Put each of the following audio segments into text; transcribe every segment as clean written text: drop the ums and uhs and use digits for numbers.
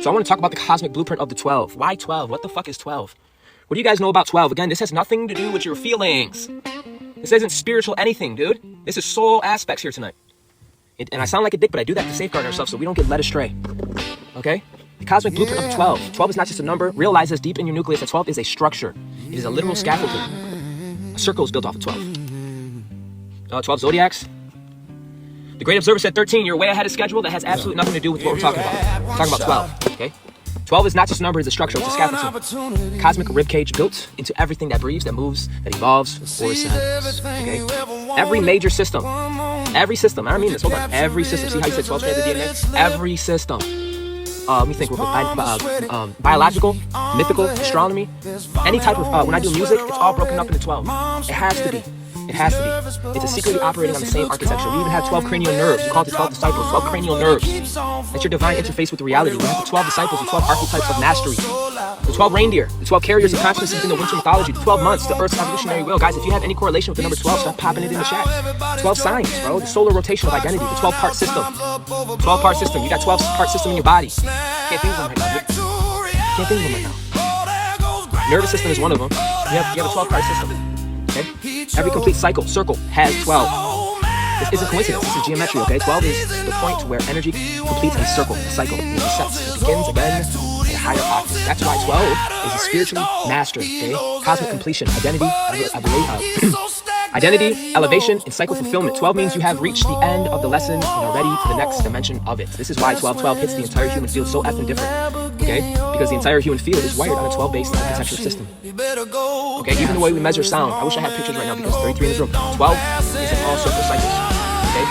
So I want to talk about the cosmic blueprint of the 12. Why 12? What the fuck is 12? What do you guys know about 12? Again, this has nothing to do with your feelings. This isn't spiritual anything, dude. This is soul aspects here tonight. And I sound like a dick, but I do that to safeguard ourselves so we don't get led astray. Okay? The cosmic blueprint of 12. 12 is not just a number. Realize this deep in your nucleus that 12 is a structure. It is a literal scaffolding. A circle is built off of 12. 12 zodiacs. The Great Observer said 13. You're way ahead of schedule. That has absolutely nothing to do with what we're talking about. We're talking about 12. Okay? 12 is not just a number, it's a structure, it's a scaffolding. Cosmic ribcage built into everything that breathes, that moves, that evolves, or ascends. Okay? Every major system, every system, I don't mean this, hold on. Every system, see how you said 12 strands of DNA? Every system. Let me think real quick. Biological, mythical, astronomy, any type of, when I do music, it's all broken up into 12. It has to be. It has to be. It's a secretly operating on the same architecture. We even have 12 cranial nerves. We call it the 12 disciples, 12 cranial nerves. That's your divine interface with reality. We have the 12 disciples, the 12 archetypes of mastery. The 12 reindeer, the 12 carriers of consciousness in the winter mythology, the 12 months, the Earth's evolutionary will. Guys, if you have any correlation with the number 12, stop popping it in the chat. 12 signs, bro. The solar rotation of identity, the 12-part system. 12-part system. You got 12-part system in your body. Can't think of them right now. Can't think of them right now. Nervous system is one of them. You have a 12-part system. Okay? Every complete circle has 12. This isn't coincidence, this is geometry, okay? 12 is the point where energy completes a circle, a cycle. It resets, it begins again at a higher octave. That's why 12 is a spiritually mastered, okay? Cosmic completion, identity, elevation, and cycle fulfillment. 12 means you have reached the end of the lesson and are ready for the next dimension of it. This is why 12 hits the entire human field so effing different, okay? Because the entire human field is wired on a 12-based architecture system. Okay, even the way we measure sound. I wish I had pictures right now because 33 in this room. 12 is in all circle cycles. Okay?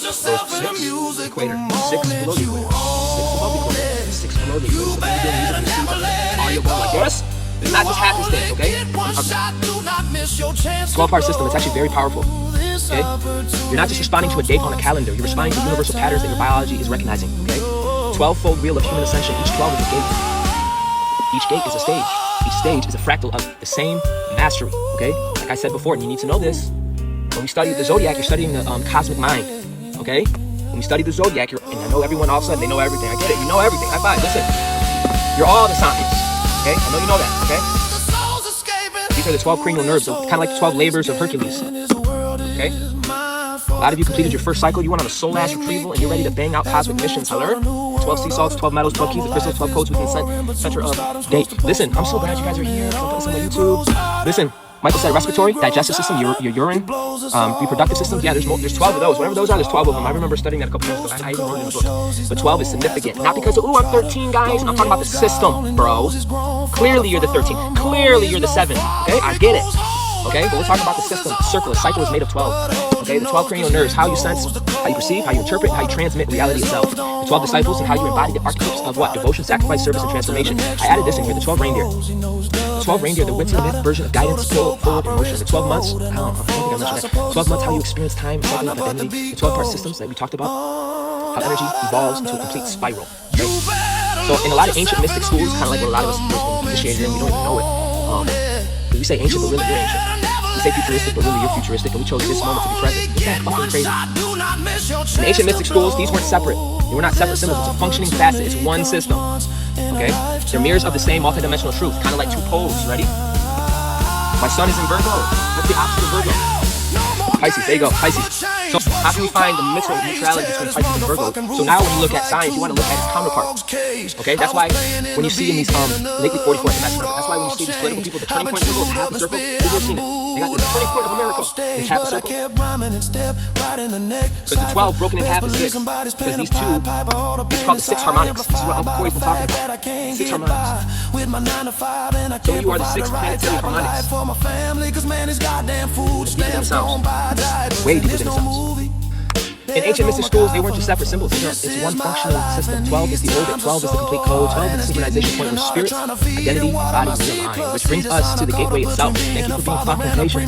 So 6, equator. 6 below the equator. 6 above the equator. 6 below the equator. So when you're doing music, audio going like this. It's not just happenstance, okay? 12-part system. It's actually very powerful. Okay? You're not just responding to a date on a calendar. You're responding to universal patterns that your biology is recognizing. Okay? 12-fold wheel of human ascension. Each 12 is a gate. Each gate is a stage. Each stage is a fractal of the same mastery, okay? Like I said before, and you need to know this, when we study the zodiac, you're studying the cosmic mind, okay? When we study the zodiac, and I know everyone all of a sudden, they know everything. I get it, you know everything. High five, listen. You're all the signs, okay? I know you know that, okay? These are the 12 cranial nerves, kind of like the 12 labors of Hercules, okay? A lot of you completed your first cycle, you went on a soul-ass retrieval, and you're ready to bang out cosmic missions, hello? 12 sea salts, 12 metals, 12 keys of crystals, 12 codes within the center of date. Listen, I'm so glad you guys are here. I'm putting some on YouTube. Listen, Michael said respiratory, digestive system, your urine, reproductive systems. Yeah, there's 12 of those. Whatever those are, there's 12 of them. I remember studying that a couple years ago. I even wrote it in a book. But 12 is significant. Not because, I'm 13, guys. I'm talking about the system, bro. Clearly you're the 13. Clearly you're the 7. Okay, I get it. Okay, but we're talking about the system, the circle. A cycle is made of 12. Okay, the 12 cranial nerves, how you sense, how you perceive, how you interpret, how you transmit reality itself. The 12 disciples and how you embody the archetypes of what? Devotion, sacrifice, service, and transformation. I added this in here, the 12 reindeer. The 12 reindeer, the winter myth version of guidance, forward, and motion. The 12 months, I don't think I mentioned that. 12 months, how you experience time, cycle of identity. The 12-part systems that we talked about, how energy evolves into a complete spiral. Okay? So in a lot of ancient mystic schools, kind of like what a lot of us initiated in, we don't even know it. We say ancient, but really you're ancient. We say futuristic, but really you're futuristic, and we chose this moment to be present. It's that fucking crazy. In ancient mystic schools, these weren't separate. They were not separate symbols. It's a functioning facet. It's one system. Okay? They're mirrors of the same multidimensional truth, kind of like two poles. Ready? My sun is in Virgo. What's the opposite of Virgo? Pisces. There you go. Pisces. So how can we find the mental neutrality between Pisces and Virgo? So now when you look at science, you want to look at its counterpart. Okay? That's why when you see in these lately 44 semester, that's why when you see these political people, the turning point circle, half the circle, who's ever seen it? They got the turning point of America. It's half a circle. So the 12 broken in half is 6. Because these two, it's called the 6 harmonics. This is what Uncle Corey's been talking about. 6 harmonics. So you are the 6 planetary harmonics. It's deeper than it sounds. Way deeper than it sounds. In ancient mystic schools, they weren't just separate symbols. It's one functional system. 12 is the orbit. 12 is the complete code. 12 is the synchronization point where spirit, identity, body realign. Which brings us to the gateway itself. Thank you for being fucking patient.